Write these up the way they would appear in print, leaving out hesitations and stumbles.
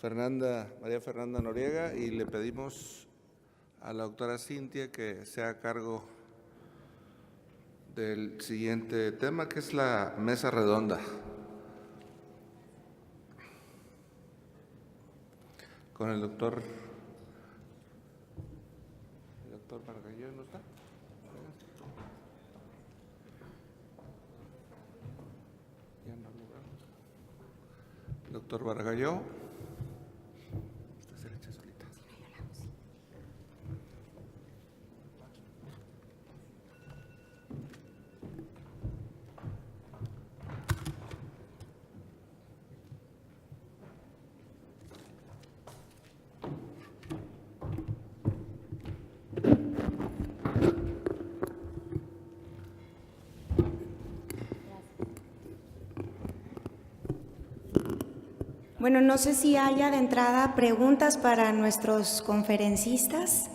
María Fernanda Noriega, y le pedimos a la doctora Cintia que sea a cargo del siguiente tema, que es la mesa redonda. Con el doctor Bargalló, ¿no está? Ya no lo vemos. Doctor Bargalló. Esta se la echa solita. Bueno, no sé si haya de entrada preguntas para nuestros conferencistas.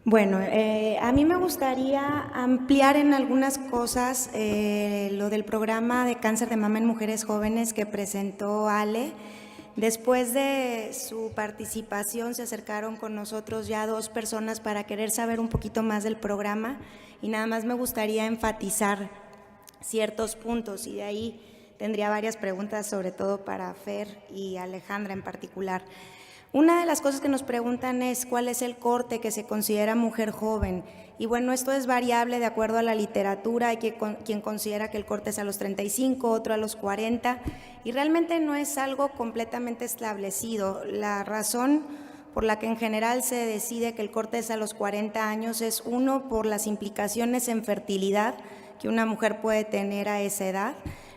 Bueno, a mí me gustaría ampliar en algunas cosas lo del programa de cáncer de mama en mujeres jóvenes que presentó Ale. Después de su participación se acercaron con nosotros ya 2 personas para querer saber un poquito más del programa y nada más me gustaría enfatizar ciertos puntos y de ahí tendría varias preguntas, sobre todo para Fer y Alejandra en particular. Una de las cosas que nos preguntan es cuál es el corte que se considera mujer joven. Y bueno, esto es variable de acuerdo a la literatura. Hay quien considera que el corte es a los 35, otro a los 40. Y realmente no es algo completamente establecido. La razón por la que en general se decide que el corte es a los 40 años es uno, por las implicaciones en fertilidad que una mujer puede tener a esa edad.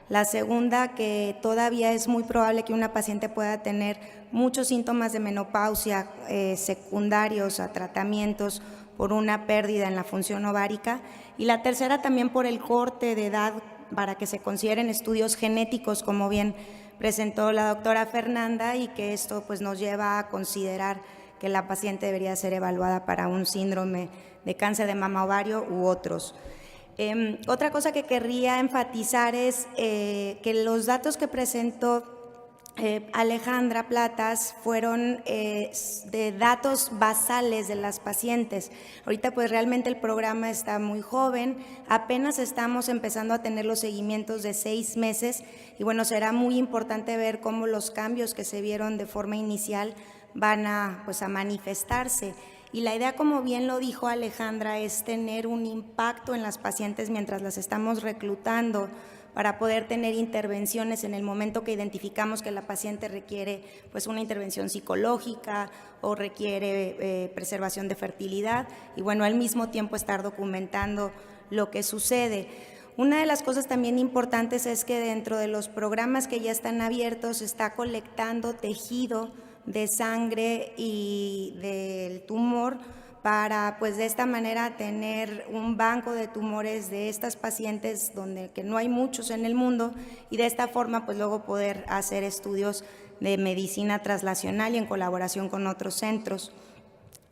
La segunda, que todavía es muy probable que una paciente pueda tener muchos síntomas de menopausia secundarios a tratamientos por una pérdida en la función ovárica. Y la tercera también por el corte de edad para que se consideren estudios genéticos, como bien presentó la doctora Fernanda, y que esto pues nos lleva a considerar que la paciente debería ser evaluada para un síndrome de cáncer de mama ovario u otros. Otra cosa que querría enfatizar es que los datos que presentó Alejandra Platas fueron de datos basales de las pacientes. Ahorita pues realmente el programa está muy joven, apenas estamos empezando a tener los seguimientos de 6 meses y bueno, será muy importante ver cómo los cambios que se vieron de forma inicial van a manifestarse. Y la idea, como bien lo dijo Alejandra, es tener un impacto en las pacientes mientras las estamos reclutando para poder tener intervenciones en el momento que identificamos que la paciente requiere pues una intervención psicológica o requiere preservación de fertilidad y bueno, al mismo tiempo estar documentando lo que sucede. Una de las cosas también importantes es que dentro de los programas que ya están abiertos se está colectando tejido de sangre y del tumor para pues de esta manera tener un banco de tumores de estas pacientes que no hay muchos en el mundo y de esta forma pues luego poder hacer estudios de medicina translacional y en colaboración con otros centros.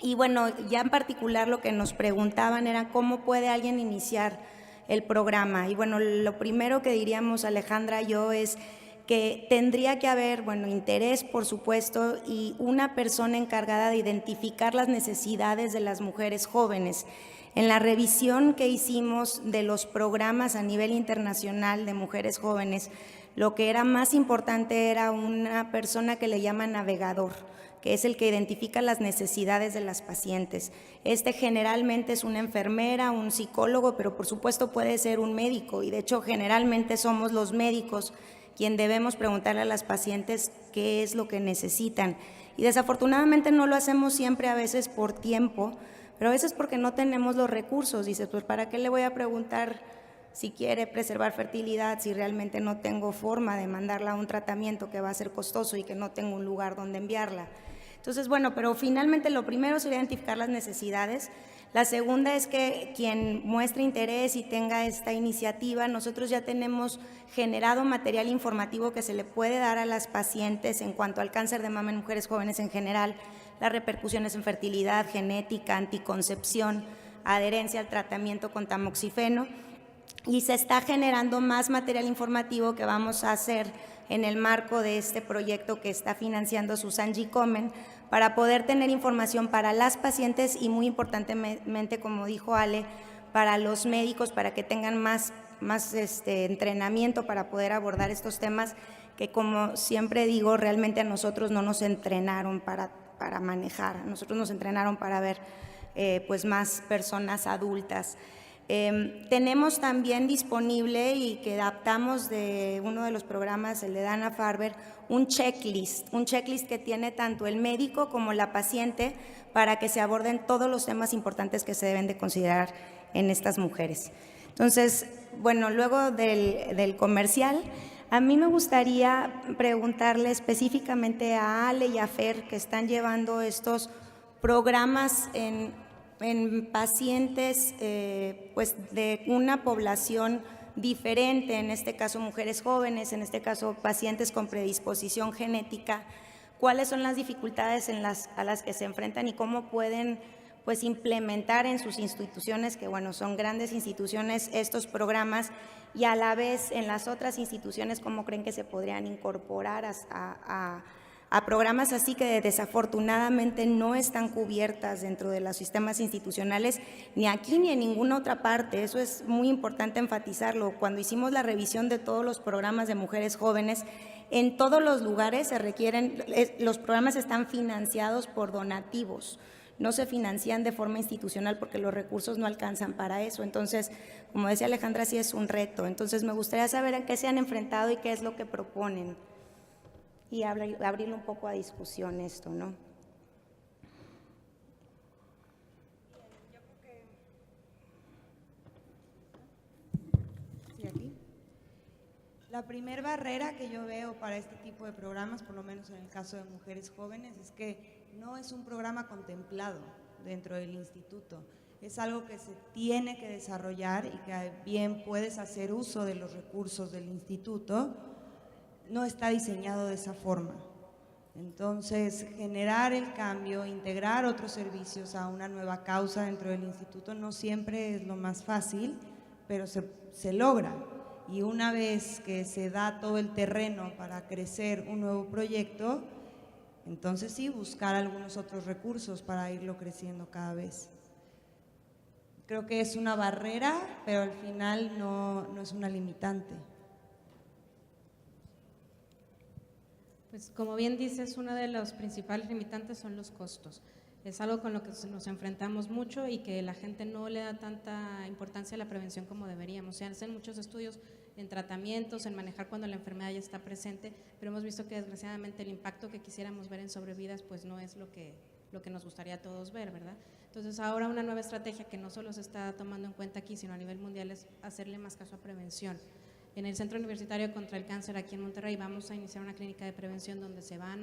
Y bueno, ya en particular lo que nos preguntaban era cómo puede alguien iniciar el programa. Y bueno, lo primero que diríamos Alejandra y yo es que tendría que haber, interés, por supuesto, y una persona encargada de identificar las necesidades de las mujeres jóvenes. En la revisión que hicimos de los programas a nivel internacional de mujeres jóvenes, lo que era más importante era una persona que le llaman navegador, que es el que identifica las necesidades de las pacientes. Generalmente es una enfermera, un psicólogo, pero por supuesto puede ser un médico, y de hecho generalmente somos los médicos quien debemos preguntarle a las pacientes qué es lo que necesitan. Y desafortunadamente no lo hacemos siempre, a veces por tiempo, pero a veces porque no tenemos los recursos. Dices, pues ¿para qué le voy a preguntar si quiere preservar fertilidad si realmente no tengo forma de mandarla a un tratamiento que va a ser costoso y que no tengo un lugar donde enviarla? Entonces, pero finalmente lo primero sería identificar las necesidades. La segunda es que quien muestre interés y tenga esta iniciativa, nosotros ya tenemos generado material informativo que se le puede dar a las pacientes en cuanto al cáncer de mama en mujeres jóvenes en general. las repercusiones en fertilidad, genética, anticoncepción, adherencia al tratamiento con tamoxifeno, y se está generando más material informativo que vamos a hacer en el marco de este proyecto que está financiando Susan G. Komen, para poder tener información para las pacientes y, muy importantemente, como dijo Ale, para los médicos, para que tengan más entrenamiento para poder abordar estos temas que, como siempre digo, realmente a nosotros no nos entrenaron para manejar, a nosotros nos entrenaron para ver pues más personas adultas. Tenemos también disponible, y que adaptamos de uno de los programas, el de Dana-Farber, un checklist que tiene tanto el médico como la paciente para que se aborden todos los temas importantes que se deben de considerar en estas mujeres. Entonces, bueno, luego del comercial, a mí me gustaría preguntarle específicamente a Ale y a Fer, que están llevando estos programas en pacientes pues de una población diferente, en este caso mujeres jóvenes, en este caso pacientes con predisposición genética. ¿Cuáles son las dificultades a las que se enfrentan y cómo pueden pues implementar en sus instituciones, que bueno, son grandes instituciones, estos programas, y a la vez en las otras instituciones cómo creen que se podrían incorporar a programas así que desafortunadamente no están cubiertas dentro de los sistemas institucionales, ni aquí ni en ninguna otra parte? Eso es muy importante enfatizarlo. Cuando hicimos la revisión de todos los programas de mujeres jóvenes, en todos los lugares se requieren, los programas están financiados por donativos, no se financian de forma institucional porque los recursos no alcanzan para eso. Entonces, como decía Alejandra, sí es un reto. Entonces, me gustaría saber a qué se han enfrentado y qué es lo que proponen, y abrirlo un poco a discusión esto, ¿no? Sí, aquí. La primera barrera que yo veo para este tipo de programas, por lo menos en el caso de mujeres jóvenes, es que no es un programa contemplado dentro del instituto. Es algo que se tiene que desarrollar y que bien puedes hacer uso de los recursos del instituto, no está diseñado de esa forma. Entonces, generar el cambio, integrar otros servicios a una nueva causa dentro del instituto no siempre es lo más fácil, pero se logra. Y una vez que se da todo el terreno para crecer un nuevo proyecto, entonces sí, buscar algunos otros recursos para irlo creciendo cada vez. Creo que es una barrera, pero al final no es una limitante. Pues como bien dices, una de los principales limitantes son los costos. Es algo con lo que nos enfrentamos mucho y que la gente no le da tanta importancia a la prevención como deberíamos. Se hacen muchos estudios en tratamientos, en manejar cuando la enfermedad ya está presente, pero hemos visto que desgraciadamente el impacto que quisiéramos ver en sobrevidas pues no es lo que nos gustaría a todos ver, ¿verdad? Entonces ahora una nueva estrategia que no solo se está tomando en cuenta aquí, sino a nivel mundial, es hacerle más caso a prevención. En el Centro Universitario contra el Cáncer aquí en Monterrey vamos a iniciar una clínica de prevención donde se va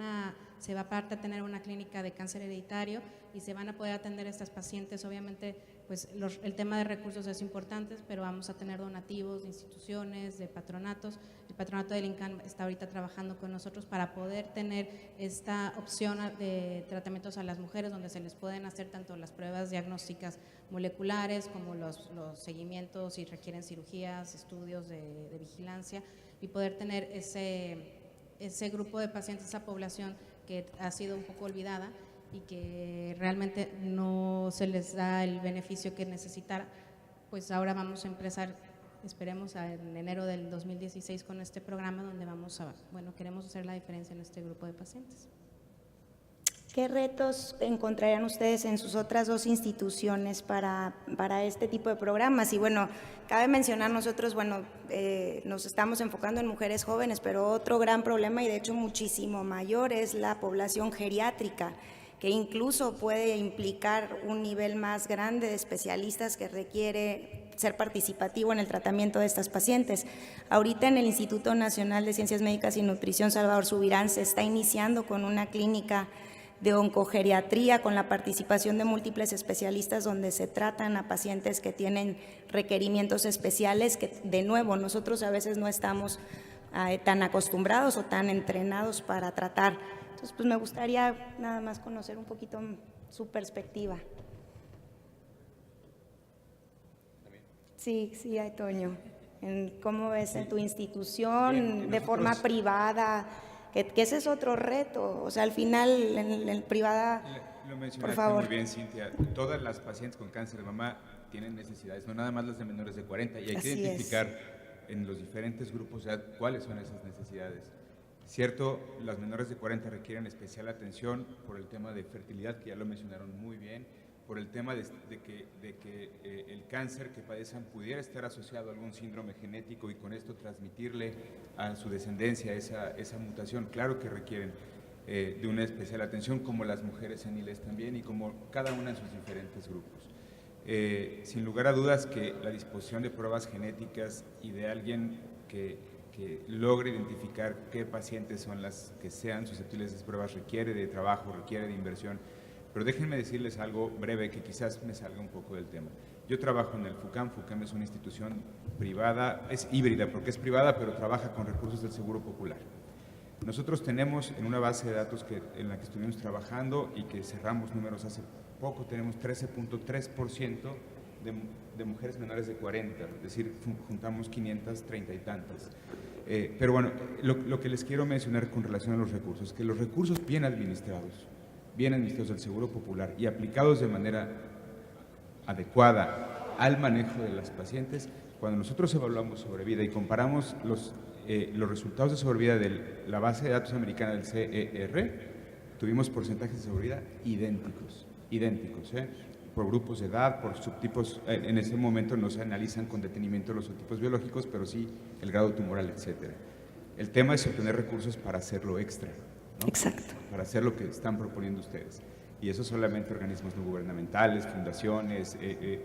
aparte a tener una clínica de cáncer hereditario y se van a poder atender a estas pacientes. Obviamente pues el tema de recursos es importante, pero vamos a tener donativos de instituciones, de patronatos. El patronato del INCAN está ahorita trabajando con nosotros para poder tener esta opción de tratamientos a las mujeres donde se les pueden hacer tanto las pruebas diagnósticas moleculares como los seguimientos si requieren cirugías, estudios de vigilancia, y poder tener ese grupo de pacientes, esa población que ha sido un poco olvidada y que realmente no se les da el beneficio que necesitara. Pues ahora vamos a empezar, esperemos en enero del 2016 con este programa donde queremos hacer la diferencia en este grupo de pacientes. ¿Qué retos encontrarían ustedes en sus otras dos instituciones para este tipo de programas? Y bueno, cabe mencionar nosotros, nos estamos enfocando en mujeres jóvenes, pero otro gran problema, y de hecho muchísimo mayor, es la población geriátrica, que incluso puede implicar un nivel más grande de especialistas que requiere ser participativo en el tratamiento de estas pacientes. Ahorita en el Instituto Nacional de Ciencias Médicas y Nutrición Salvador Subirán se está iniciando con una clínica de oncogeriatría con la participación de múltiples especialistas donde se tratan a pacientes que tienen requerimientos especiales que, de nuevo, nosotros a veces no estamos tan acostumbrados o tan entrenados para tratar. Entonces, pues me gustaría nada más conocer un poquito su perspectiva. Sí, hay Toño. ¿Cómo ves en tu institución, Bien, de forma privada? Que ese es otro reto. O sea, al final, en privada, Lo por mencionaste favor. muy bien, Cintia. Todas las pacientes con cáncer de mama tienen necesidades, no nada más las de menores de 40, y hay que Así identificar en los diferentes grupos ya cuáles son esas necesidades. Cierto, las menores de 40 requieren especial atención por el tema de fertilidad, que ya lo mencionaron muy bien, por el tema de que el cáncer que padecen pudiera estar asociado a algún síndrome genético y con esto transmitirle a su descendencia esa mutación. Claro que requieren de una especial atención, como las mujeres seniles también y como cada una en sus diferentes grupos. Sin lugar a dudas que la disposición de pruebas genéticas y de alguien que logre identificar qué pacientes son las que sean susceptibles de esas pruebas requiere de trabajo, requiere de inversión. Pero déjenme decirles algo breve que quizás me salga un poco del tema. Yo trabajo en el FUCAM. FUCAM es una institución privada, es híbrida porque es privada, pero trabaja con recursos del Seguro Popular. Nosotros tenemos en una base de datos en la que estuvimos trabajando y que cerramos números hace poco, tenemos 13.3% de mujeres menores de 40, es decir, juntamos 530 y tantas. Pero bueno, lo que les quiero mencionar con relación a los recursos, es que los recursos bien administrados del Seguro Popular y aplicados de manera adecuada al manejo de las pacientes, cuando nosotros evaluamos sobrevida y comparamos los resultados de sobrevida de la base de datos americana del CER, tuvimos porcentajes de sobrevida idénticos, por grupos de edad, por subtipos. En ese momento no se analizan con detenimiento los subtipos biológicos, pero sí el grado tumoral, etcétera. El tema es obtener recursos para hacerlo extra, ¿no? Exacto. Para hacer lo que están proponiendo ustedes. Y eso solamente organismos no gubernamentales, fundaciones,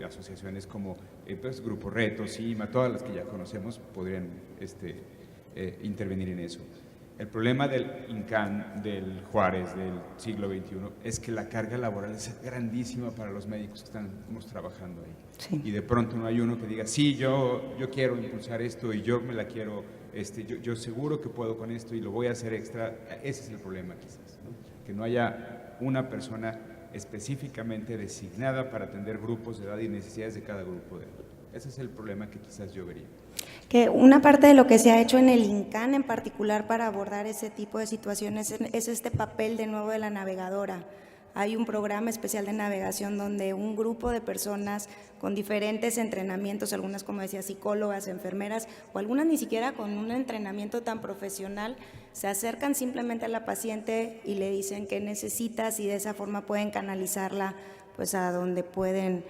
asociaciones como pues, Grupo Reto, CIMA, todas las que ya conocemos podrían intervenir en eso. El problema del INCAN, del Juárez, del siglo XXI, es que la carga laboral es grandísima para los médicos que estamos trabajando ahí. Sí. Y de pronto no hay uno que diga, sí, yo quiero impulsar esto y yo me la quiero, yo seguro que puedo con esto y lo voy a hacer extra. Ese es el problema quizás, ¿no? Que no haya una persona específicamente designada para atender grupos de edad y necesidades de cada grupo de edad. Ese es el problema que quizás yo vería. Que una parte de lo que se ha hecho en el INCAN en particular para abordar ese tipo de situaciones es este papel de nuevo de la navegadora. Hay un programa especial de navegación donde un grupo de personas con diferentes entrenamientos, algunas como decía psicólogas, enfermeras o algunas ni siquiera con un entrenamiento tan profesional, se acercan simplemente a la paciente y le dicen qué necesitas y de esa forma pueden canalizarla pues a donde pueden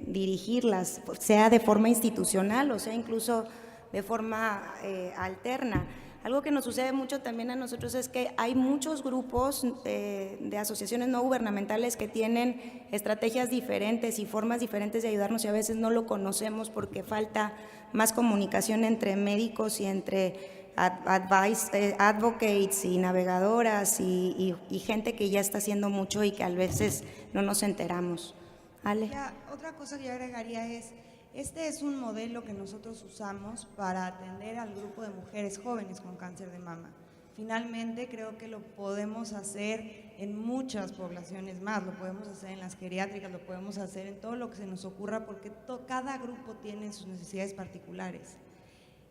dirigirlas, sea de forma institucional o sea incluso de forma alterna. Algo que nos sucede mucho también a nosotros es que hay muchos grupos de asociaciones no gubernamentales que tienen estrategias diferentes y formas diferentes de ayudarnos y a veces no lo conocemos porque falta más comunicación entre médicos y entre advocates y navegadoras y gente que ya está haciendo mucho y que a veces no nos enteramos. Ale. Otra cosa que yo agregaría es, este es un modelo que nosotros usamos para atender al grupo de mujeres jóvenes con cáncer de mama. Finalmente creo que lo podemos hacer en muchas poblaciones más, lo podemos hacer en las geriátricas, lo podemos hacer en todo lo que se nos ocurra porque cada grupo tiene sus necesidades particulares.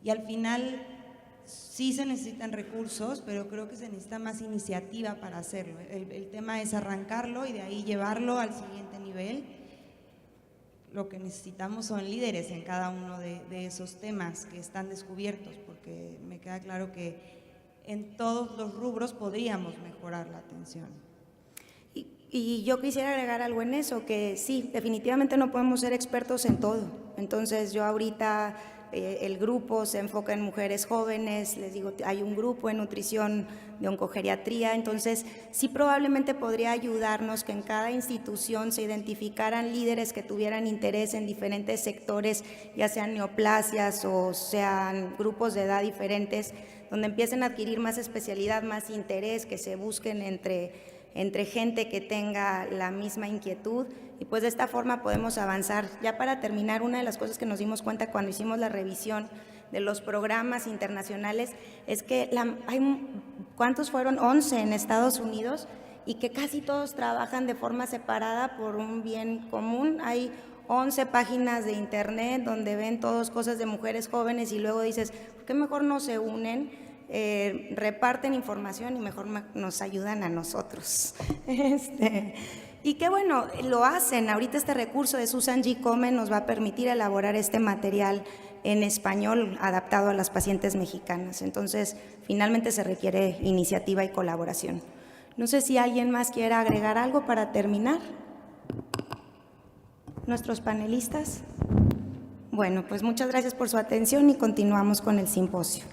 Y al final sí se necesitan recursos, pero creo que se necesita más iniciativa para hacerlo. El tema es arrancarlo y de ahí llevarlo al siguiente nivel. Lo que necesitamos son líderes en cada uno de esos temas que están descubiertos, porque me queda claro que en todos los rubros podríamos mejorar la atención. Y yo quisiera agregar algo en eso, que sí, definitivamente no podemos ser expertos en todo. Entonces yo ahorita el grupo se enfoca en mujeres jóvenes, les digo, hay un grupo en nutrición de oncogeriatría, entonces sí probablemente podría ayudarnos que en cada institución se identificaran líderes que tuvieran interés en diferentes sectores, ya sean neoplasias o sean grupos de edad diferentes, donde empiecen a adquirir más especialidad, más interés, que se busquen entre gente que tenga la misma inquietud y pues de esta forma podemos avanzar. Ya para terminar, una de las cosas que nos dimos cuenta cuando hicimos la revisión de los programas internacionales es que hay ¿cuántos fueron? 11 en Estados Unidos, y que casi todos trabajan de forma separada por un bien común. Hay 11 páginas de internet donde ven todos cosas de mujeres jóvenes y luego dices, ¿por qué mejor no se unen, reparten información y mejor nos ayudan a nosotros? Y qué bueno, lo hacen. Ahorita este recurso de Susan G. Komen nos va a permitir elaborar este material en español adaptado a las pacientes mexicanas. Entonces, finalmente se requiere iniciativa y colaboración. No sé si alguien más quiera agregar algo para terminar. ¿Nuestros panelistas? Bueno, pues muchas gracias por su atención y continuamos con el simposio.